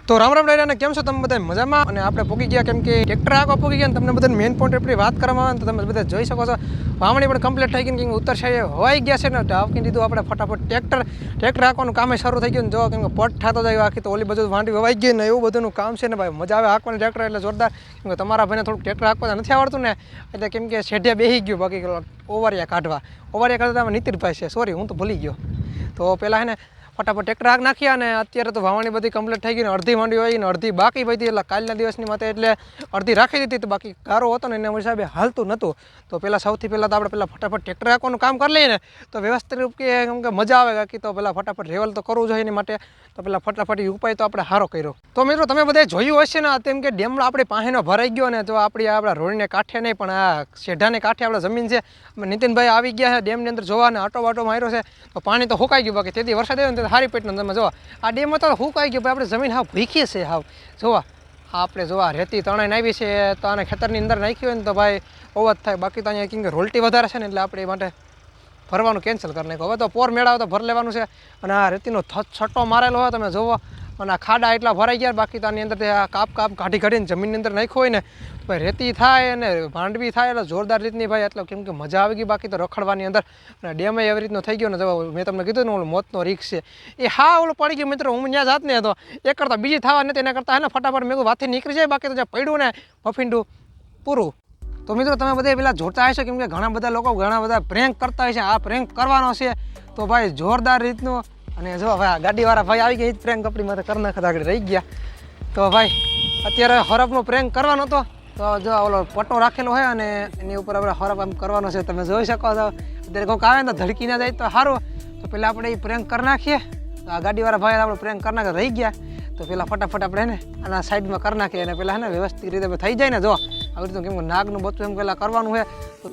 તો રામ રામ ડાયરા, કેમ છો તમે બધા મજામાં? અને આપણે પોકી ગયા કેમ કે ટ્રેક્ટર આખો પોકી ગયા ને તમને બધા મેઇન પોઈન્ટ આપણી વાત કરવામાં આવે તો તમે બધા જોઈ શકો છો. વાવણી પણ કમ્પ્લીટ થઈ ગઈ કે ઉત્તર સાઈડે હોવાઈ ગયા છે ને ટાવકી દીધું આપણે ફટાફટ ટ્રેક્ટર આખવાનું કામે શરૂ થઈ ગયું ને જો કેમ કે પટ થતો જાય આખી તો ઓલી બધું વાંડી વવાઈ ગઈ ને એવું બધું કામ છે ને ભાઈ મજા આવે હાંકવાની ટ્રેક્ટર એટલે જોરદાર. કેમ કે તમારા ભાઈને થોડુંક ટ્રેક્ટર હાંકવા નથી આવડતું ને એટલે કેમ કે શેઢિયા બેસી ગયું બાકી ઓવરિયા કાઢતા નીતિનભાઈ છે, સોરી હું તો ભૂલી ગયો. તો પહેલાં હે ને ફટાફટ ટ્રેક્ટર આગ નાખ્યા અને અત્યારે તો વાવણી બધી કમ્પ્લીટ થઈ ગઈ ને અડધી માંડી હોય ને અડધી બાકી બધી એટલે કાલના દિવસની માટે એટલે અડધી રાખી દીધી તો બાકી ગારો હતો ને એના હિસાબે હાલતું નહોતું. તો સૌથી પહેલાં તો આપણે ફટાફટ ટ્રેક્ટર રાખવાનું કામ કરી લઈએ ને તો વ્યવસ્થિત રૂપે કેમ કે મજા આવે બાકી તો પહેલાં ફટાફટ રેવલ તો કરવું જોઈએ એની માટે તો પહેલાં ફટાફટ ઉપાય તો આપણે સારો કર્યો. તો મિત્રો તમે બધા જોયું હશે ને તેમ કે ડેમ આપણી પાસેનો ભરાઈ ગયો ને તો આપણા રોડને કાંઠે નહીં પણ આ શેઢાને કાંઠે આપણે જમીન છે. નીતિનભાઈ આવી ગયા છે ડેમની અંદર જોવા ને આટો માર્યો છે તો પાણી તો સુકાઈ ગયું બાકી તેથી વરસાદ આવ્યો ને હારી પેટનો તમે જોવા આ ડેમ તો સુકાઈ ગયું ભાઈ આપણે જમીન હાવ ભીખી છે હાવ જોવા આપણે જોવા રેતી તણાઈને આવી છે તો આને ખેતરની અંદર નાખી હોય ને તો ભાઈ અવાજ થાય બાકી તો અહીંયા કેમ કે રોલટી વધારે છે ને એટલે આપણે માટે ભરવાનું કેન્સલ કરી નાખ્યું. હવે તો પોર મેળાવે તો ભર લેવાનું છે અને આ રેતીનો છટ્ટો મારેલો હોય તમે જોવો અને આ ખાડા એટલા ભરાઈ ગયા બાકી તો આની અંદર કાપ કાઢીને જમીનની અંદર નાખ્યું હોય ને ભાઈ રેતી થાય અને માંડવી થાય એટલે જોરદાર રીતની ભાઈ એટલે કેમ કે મજા આવી ગઈ બાકી તો રખડવાની અંદર અને ડેમે એવી રીતનો થઈ ગયો ને જો મેં તમને કીધું ને ઓલું મોતનો રીક્ષ છે એ હા ઓલું પડી ગયું મિત્રો. હું ત્યાં જાત ને હતો એ કરતાં બીજી થવા નથી એના કરતાં હે ને ફટાફટ મેં વાથી નીકળી જાય બાકી તો જ્યાં પડ્યું ને ફફીંડું પૂરું. તો મિત્રો તમે બધા પેલા જોતા હશો કેમ કે ઘણા બધા લોકો ઘણા બધા પ્રેન્ક કરતા હોય છે આ પ્રેન્ક કરવાનો છે તો ભાઈ જોરદાર રીતનું. અને જો ભાઈ ગાડીવાળા ભાઈ આવી ગયા એ જ પ્રેન્ક આપણી માથે કરી નાખતા આગળ રહી ગયા. તો ભાઈ અત્યારે હરફનો પ્રેન્ક કરવાનો હતો તો જો ઓલો પટ્ટો રાખેલો હોય અને એની ઉપર આપણે હરફ આમ કરવાનો છે તમે જોઈ શકો છો. અત્યારે કોઈક આવે ને તો ધડકી ના જાય તો સારું તો પહેલાં આપણે એ પ્રેન્ક કરી નાખીએ. તો આ ગાડીવાળા ભાઈ આપણે પ્રેન્ક કરી નાખે રહી ગયા તો પહેલાં ફટાફટ આપણે ને આના સાઈડમાં કરી નાખીએ અને પહેલાં ને વ્યવસ્થિત રીતે થઈ જાય ને જો આવી રીતે કેમ કે નાગનું બચ્ચું એમ પહેલાં કરવાનું છે.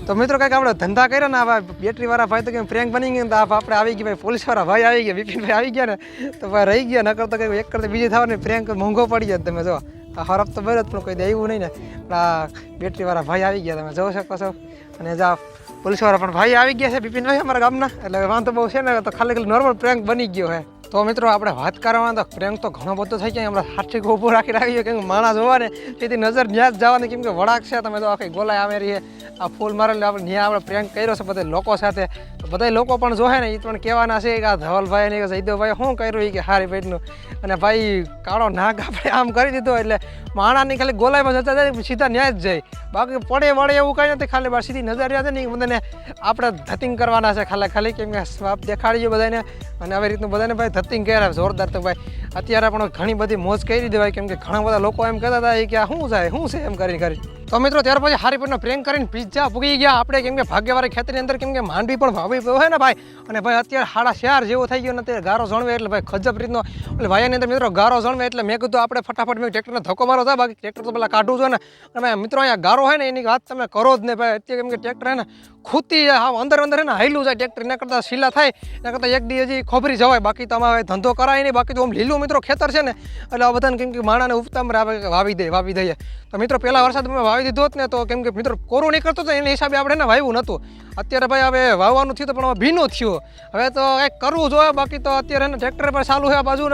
તો મિત્રો કંઈક આપણે ધંધા કર્યા ને આ બેટરીવાળા ભાઈ તો કેમ પ્રેન્ક બની ગયું તો આપણે આવી ગયા ભાઈ પોલીસવાળા ભાઈ આવી ગયા વિપિનભાઈ આવી ગયા ને તો ભાઈ રહી ગયા નકર તો કંઈક એક કરતાં બીજી થવાની પ્રેન્ક મોંઘો પડી જાય. તમે જો આ હરફ તો બરો જ પણ કોઈ દે એવું નહીં ને આ બેટરીવાળા ભાઈ આવી ગયા તમે જોઈ શકો છો. અને જા પોલીસવાળા પણ ભાઈ આવી ગયા છે વિપિનભાઈ અમારા ગામના એટલે વાંધો બહુ છે ને તો ખાલી નોર્મલ પ્રેન્ક બની ગયો છે. તો મિત્રો આપણે વાત કરવામાં તો પ્રેન્ક તો ઘણો બધો થઈ જાય હમણાં હાથથી ઊભું રાખી કેમ કે માણસ જોવા ને તેથી નજર ન્યા જ જવાની કેમ કે વળાક છે તમે તો આખી ગોલાઈ આવે રહીએ આ ફૂલ મારેલી આપણે ન્યા આપણે પ્રેન્ક કર્યો છે બધા લોકો સાથે તો બધા લોકો પણ જોહે ને એ પણ કહેવાના છે કે આ ધવલભાઈ ને જયદેવભાઈ શું કર્યું એ કે હારી પેટનું અને ભાઈ કાળો નાક આપણે આમ કરી દીધો એટલે માણાની ખાલી ગોલાઈમાં જતા જાય સીધા ન્યા જ જાય બાકી પડે વળે એવું કંઈ નથી ખાલી બાર સીધી નજર રહ્યા છે ને એ બધાને આપણે ધતિંગ કરવાના છે ખાલી કેમ કે સ્વાપ દેખાડીએ બધાને અને આવી રીતનું બધાને ભાઈ ધતિંગ કર્યા જોરદાર. તો ભાઈ અત્યારે પણ ઘણી બધી મોજ કરી દેવાય કેમ કે ઘણા બધા લોકો એમ કહેતા હતા કે આ શું જાય શું છે એમ કરી તો મિત્રો ત્યાર પછી હારી પેટનો પ્રેન્ક કરીને પીઝા પૂગી ગયા આપણે કેમ કે ભાગ્યવાળી ખેતરની અંદર કેમ કે માંડવી પણ ભાવી હોય ને ભાઈ અને ભાઈ અત્યારે 4:30 જેવો થઈ ગયો ને અત્યારે ગારો જણવે એટલે ભાઈ ખજબ રીતનો એટલે ભાઈની અંદર મિત્રો ગારો જણવે એટલે મેં કીધું આપણે ફટાફટ મેં ટ્રેક્ટરને ધક્કો મારો થાય બાકી ટ્રેક્ટર તો પેલા કાઢવું જોઈએ ને અને મિત્રો અહીંયા ગારો હોય ને એની વાત તમે કરો જ ને ભાઈ અત્યારે કેમ કે ટ્રેક્ટર હે ને ખૂતી અંદર હે ને હાઈલું જાય ટ્રેક્ટર એના કરતાં સીલા થાય એના કરતાં એક દી હજી ખોબરી જવાય બાકી તો અમારે ધંધો કરાય નહીં બાકી તો આમ લીલું મિત્રો ખેતર છે ને એટલે આ બધાને કેમ કે માણાને ઉફતામ વાવી દઈએ તો મિત્રો પહેલાં વરસાદ મેં વાવી દીધો જ ને તો કેમ કે મિત્રો કોરું નહીં કરતો તો એના હિસાબે આપણે એને વાવ્યું નહોતું. અત્યારે ભાઈ હવે વાવવાનું થયું તો પણ હવે ભીનું થયું હવે તો કંઈક કરવું જોઈએ બાકી તો અત્યારે એને ટ્રેક્ટર પર ચાલુ છે આ બાજુ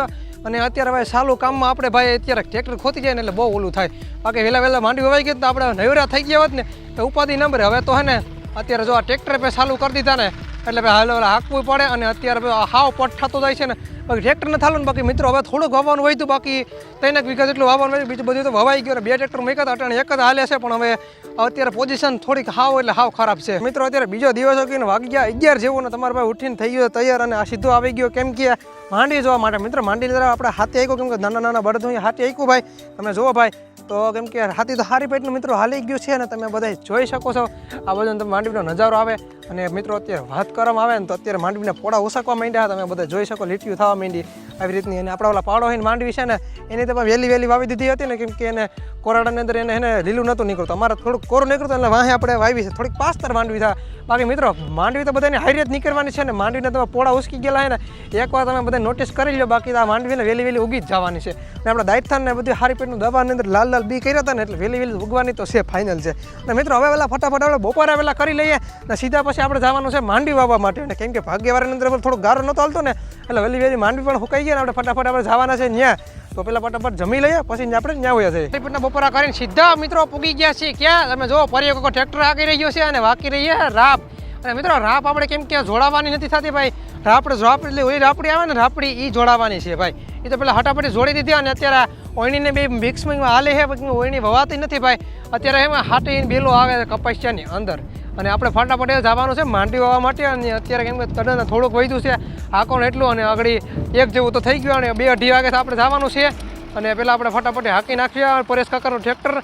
અને અત્યારે ભાઈ ચાલુ કામમાં આપણે ભાઈ અત્યારે ટ્રેક્ટર ખોતી જાય ને એટલે બહુ ઓલું થાય બાકી વહેલા માંડી વવાઈ ગઈ તો આપણે નવરા થઈ ગયા હોત ને તો ઉપાધિ નંબરે હવે તો હે ને અત્યારે જો આ ટ્રેક્ટર પર ચાલુ કરી દીધા ને એટલે ભાઈ હાંકવું પડે અને અત્યારે હાવ પટ થતો જાય છે ને બાકી ટ્રેક્ટર ને થાલું ને બાકી મિત્રો હવે થોડુંક વાવવાનું હોય તો બાકી 3 વીઘા જેટલું વાવવાનું હોય બીજું બધું તો વવાઈ ગયું 2 ટ્રેક્ટર મૂક્યા હતા અટાણે એક જ હાલે છે પણ હવે અત્યારે પોઝિશન થોડીક હાવ એટલે હાવ ખરાબ છે. મિત્રો અત્યારે બીજો દિવસ કે વાગી ગયા 11 જેવું ને તમારા ભાઈ ઉઠીને થઈ ગયો તૈયાર અને આ સીધો આવી ગયો કેમ કે માંડવી જોવા માટે. મિત્રો માંડવી જરા આપણે હાથે આવીશું કેમ કે નાના બળદ હાથે આવીશું ભાઈ તમે જુઓ ભાઈ તો કેમ કે હાથી તો હારી પેટનું મિત્રો હાલી ગયું છે અને તમે બધા જોઈ શકો છો આ બધું તમે માંડવીનો નજારો આવે અને મિત્રો અત્યારે વાત કરવામાં આવે ને તો અત્યારે માંડવીને પોળા ઉસાકવા માંડ્યા તમે બધા જોઈ શકો લીટીઓ થવા માંડી આવી રીતની અને આપણા ઓલા પાડો હોય માંડવી છે ને એની તમે વહેલી વાવી દીધી હતી ને કેમ કે એને કોરાડાની અંદર એને લીલું નહોતું નીકળતું અમારે થોડુંક કોરું નીકળતું એટલે વાહે આપણે વાવી છે થોડીક પાસ્તર માંડવી થાય બાકી મિત્રો માંડવી તો બધાની હાઈરેત નીકળવાની છે ને માંડવીને તમે પોળા ઉસકી ગયેલા હોય ને એકવાર તમે બધા નોટિસ કરી લો બાકી આ માંડવીને વહેલી ઉગી જ જવાની છે અને આપણા દાયથાન ને બધી હારી પેટનું દબાની અંદર લાલ બી કર્યા હતા ને એટલે વહેલી ઉગવાની તો છે ફાઇનલ છે. અને મિત્રો હવે ફટાફટ આપણે બપોરે કરી લઈએ ને સીધા પછી પછી આપણે જવાનું છે માંડવી વાવવા માટે અને કેમ કે ભાગ્યવાળાની અંદર થોડો ગારો નહોતો હાલતો ને એટલે વહેલી માંડવી પણ સુકાઈ ગયા ને આપણે ફટાફટ આપણે જવાના છે ત્યાં તો પેલા ફટાફટ જમી લઈએ પછી આપણે ત્યાં હોયા છે પેટના બપોરા કરીને સીધા મિત્રો પૂગી ગયા છીએ ક્યાં તમે જો પરિયો કોઈ ટ્રેક્ટર આગી રહ્યો છે અને વાકી રહી છે રાપ અને મિત્રો રાપ આપણે કેમ કે જોડાવાની નથી થતી ભાઈ રાપડી ઓલી રાપડી આવે ને રાપડી એ જોડાવાની છે ભાઈ એ તો પેલા હટાફટી જોડી દીધી અને અત્યારે ઓયણીને બે મિક્સમાં હાલે છે ઓયણી વવાતી નથી ભાઈ અત્યારે એમાં હાટી બેલો આવે છે કપાસિયાની અંદર અને આપણે ફટાફટ જવાનું છે માંડવી વાવવા માટે અને અત્યારે કેમ કે કડન થોડુંક વધ્યું છે હાકોણ એટલું અને આગળ એક જેવું તો થઈ ગયું અને 2-2:30 વાગે આપણે જવાનું છે અને પેલા આપણે ફટાફટ હાકી નાખીએ પરેશ કાકાનું ટ્રેક્ટર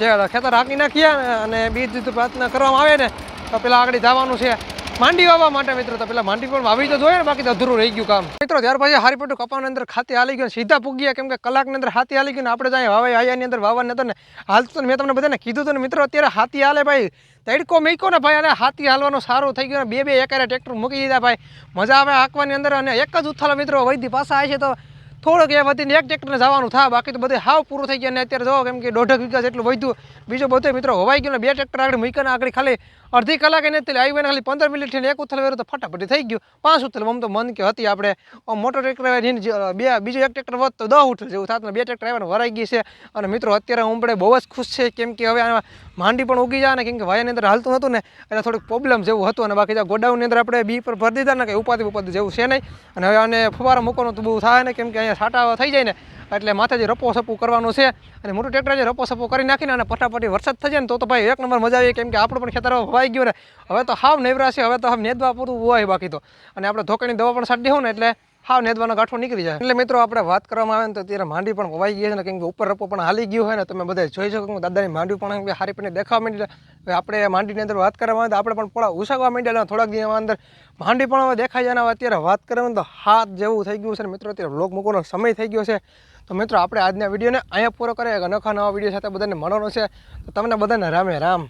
જે ખેતર હાકી નાખીએ અને બીજ પ્રાર્થના કરવામાં આવે ને તો પેલા આગળ જવાનું છે માંડવી વાવવા માટે મિત્રો તો પેલા માંડવી પણ વાવી તો જોઈએ ને બાકી તો અધૂરું રહી ગયું કામ મિત્રો ત્યાર પછી હારીપટુ કપાની અંદર ખાતી હાલી ગયું સીધા પૂગ્યા કેમ કે કલાકની અંદર હાથી હાલી ગયું ને આપણે જાય વાવે આયાની અંદર વાવવાને હતો ને હાલ તો મેં તમને બધાને કીધું હતું ને મિત્રો અત્યારે હાથી હાલે ભાઈ તડકો મેકો ને ભાઈ અને હાથી હાલવાનું સારું થઈ ગયું ને બે એકારે ટ્રેક્ટર મૂકી દીધા ભાઈ મજા આવે હાંકવાની અંદર અને એક જ ઉથાલો મિત્રો વૈધી પાછા આવે છે તો થોડોક એ વધીને એક ટ્રેક્ટરને જવાનું થાય બાકી તો બધે હાવ પૂરું થઈ ગયા ને અત્યારે જો કેમ કે 1.5 વીઘા જેટલું વધ્યું બીજો બધો મિત્રો હોવાઈ ગયો ને 2 ટ્રેક્ટર આગળ મૂકીને આગળ ખાલી અડધી કલાકે નથી આવી ખાલી 15 મિનિટ થઈને એક ઉથલ વેરો તો ફટાફટ થઈ ગયું 5 ઉથલ આમ તો મન કે હતી આપણે મોટો ટ્રેક્ટર બીજો એક ટ્રેક્ટર વધતો 10 ઉથલ જેવું થાત ને 2 ટ્રેક્ટર આવ્યા વરાઈ ગઈ છે અને મિત્રો અત્યારે ઉંબડે બહુ જ ખુશ છે કેમ કે હવે આમાં માંડી પણ ઉગી જાય ને કેમ કે વાયાની અંદર હાલતું હતું ને એટલે થોડુંક પ્રોબ્લેમ જેવું હતું અને બાકી ગોડાઉનની અંદર આપણે બી પર ભરી દીધા ને કંઈ ઉપાધિ જેવું છે નહીં અને હવે આને ફુવારા મૂકવાનું તો બહુ થાય ને કેમ કે અહીંયા છાંટા થઈ જાય ને એટલે માથે જે રપો સપો કરવાનું છે અને મોટું ટ્રેક્ટર જે રપો સપો કરી નાખીને અને ફટાફટી વરસાદ થઈ જાય ને તો ભાઈ એક નંબર મજા આવી કેમ કે આપણું પણ ખેતર વાઈ ગયું ને હવે તો હાવ નેવરા છે હવે તો હવે નેદવા પૂરું હોય બાકી તો અને આપણે ધોકાની દવા પણ છાંટી દેવું ને એટલે હાવ નેદવાનો ગાંઠો નીકળી જાય એટલે મિત્રો આપણે વાત કરવામાં આવે ને તો અત્યારે માંડી પણ વવાઈ ગઈ છે ને કેમ કે ઉપર રપો પણ હાલી ગયું હોય ને તમે બધા જોઈ શકો કે દાદાની માંડવી પણ હારી પીને દેખાવા માંડી હવે આપણે માંડીની અંદર વાત કરવામાં આવે તો આપણે પણ થોડા ઉસાગવા માંડ્યા થોડાક દિવસમાં અંદર માંડી પણ હવે દેખાઈ જાય ને અત્યારે વાત કરવામાં તો હાથ જેવું થઈ ગયું છે ને મિત્રો અત્યારે વ્લોગ મૂકવાનો સમય થઈ ગયો છે તો મિત્રો આપણે આજના વિડીયોને અહીંયા પૂરો કરીએ નવા વિડીયો સાથે બધાને મળવાનો છે તો તમને બધાને રામે રામ